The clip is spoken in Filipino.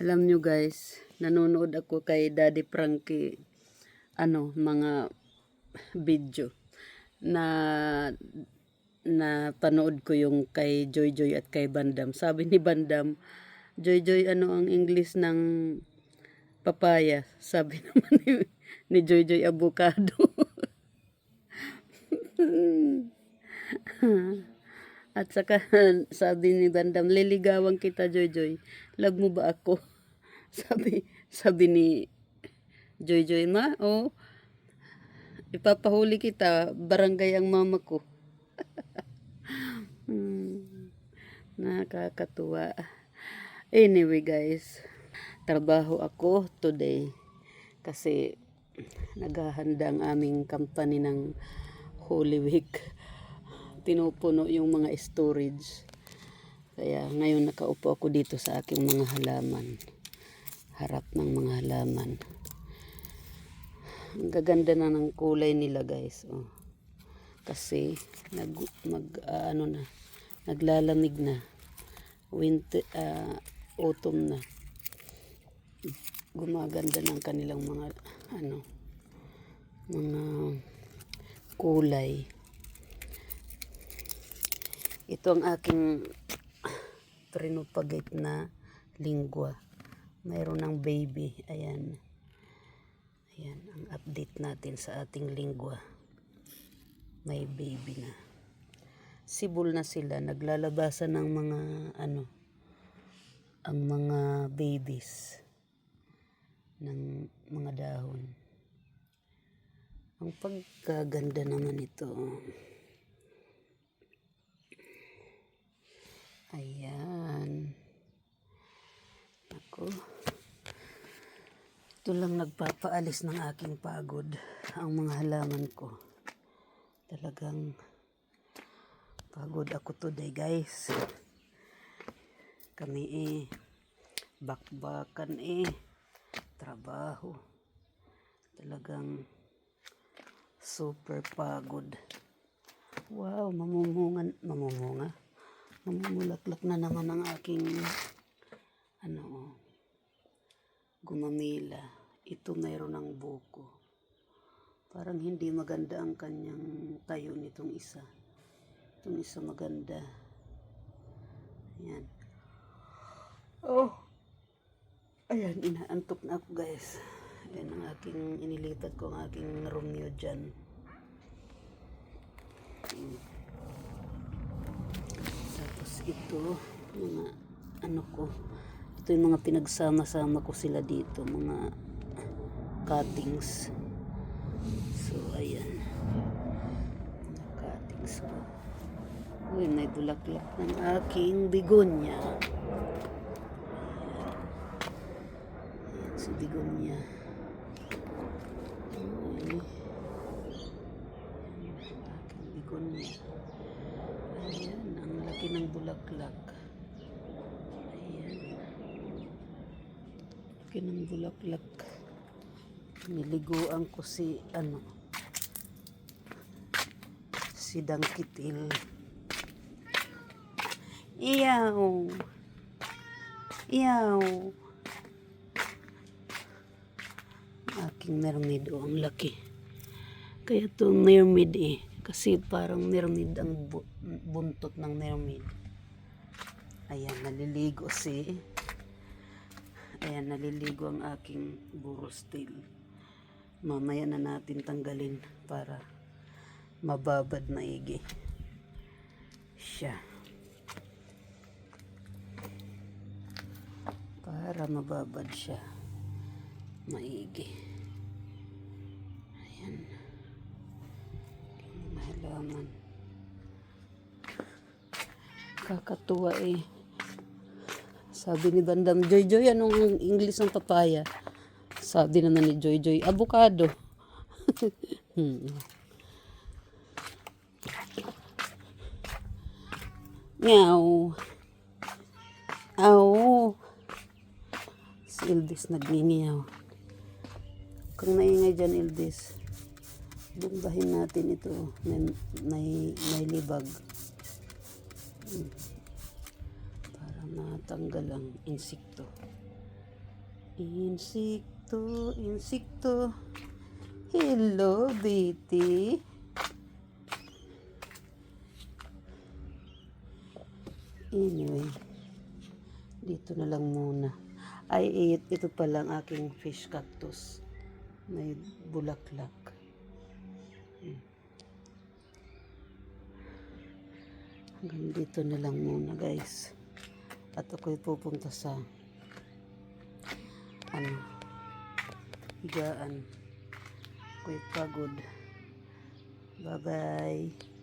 Alam nyo guys, nanonood ako kay Daddy Frankie, mga video na panood ko yung kay Joy Joy at kay Bandam. Sabi ni Bandam, Joy Joy, ano ang English ng papaya? Sabi naman ni Joy Joy, avocado. At saka sabi ni Bandam, liligawan kita Joy Joy. Love mo ba ako? Sabi ni Joy Joy, ma, oh, ipapahuli kita, barangay ang mama ko. Nakakatuwa. Anyway guys, trabaho ako today kasi naghahanda ang aming company ng Holy Week. Pinupuno yung mga storage. Kaya ngayon nakaupo ako dito sa aking mga halaman. Harap ng mga halaman. Ang gaganda na ng kulay nila guys. Oh. Kasi naglalamig na. Winter, autumn na. Gumaganda ng kanilang mga mga kulay. Ito ang aking pinupagit na lingwa. Mayroon ng baby. Ayan. Ayan ang update natin sa ating lingwa. May baby na. Sibol na sila. Naglalabasan ng mga ang mga babies ng mga dahon. Ang pagkaganda naman ito. Ayan. Ako. Ito lang nagpapaalis ng aking pagod. Ang mga halaman ko. Talagang pagod ako today guys. Kami bakbakan trabaho. Talagang super pagod. Wow, mamumulaklak na naman ang aking gumamila. Ito mayroon ng buko. Parang hindi maganda ang kanyang tayo nitong isa. Itong isa maganda. Ayan. Oh. Ayan, inaantok na ako guys. Ayan ang aking inilipat ko ang aking Romeo dyan. Tapos ito, mga ito yung mga pinagsama-sama ko sila dito, mga cuttings. So, ayan. Mga cuttings ko. Uy, may bulaklak ng aking bigonya. Ayan, si bigonya. Uy. Aking bigonya. Ayan, ang laki ng bulaklak. Ayan. Laki ng bulaklak. Niliguan ko si dangkitil. Iyaw. Iyaw. Aking mermaid, ang laki. Kaya ito mermaid kasi parang mermaid ang buntot ng mermaid. Ayan, naliligo ang aking burros tail. Mamaya na natin tanggalin para mababad maigi siya. Para mababad siya maigi. Ayan. Halaman. Kakatuwa Sabi ni Bandam, Joy Joy, anong English ng papaya? Sabi naman ni Joy Joy, avocado. Meow. Aw. Si Ildis nagningiyaw. Kung maingay dyan, Ildis, bumbahin natin ito. May libag. Para matanggal ang insekto. Insikto, insikto. Hello, Betty. Anyway, dito na lang muna. Ay, ito pa lang aking fish cactus. May bulaklak. Hanggang dito na lang muna, guys. At ako'y pupunta sa higaan. Ako'y pagod. Bye-bye.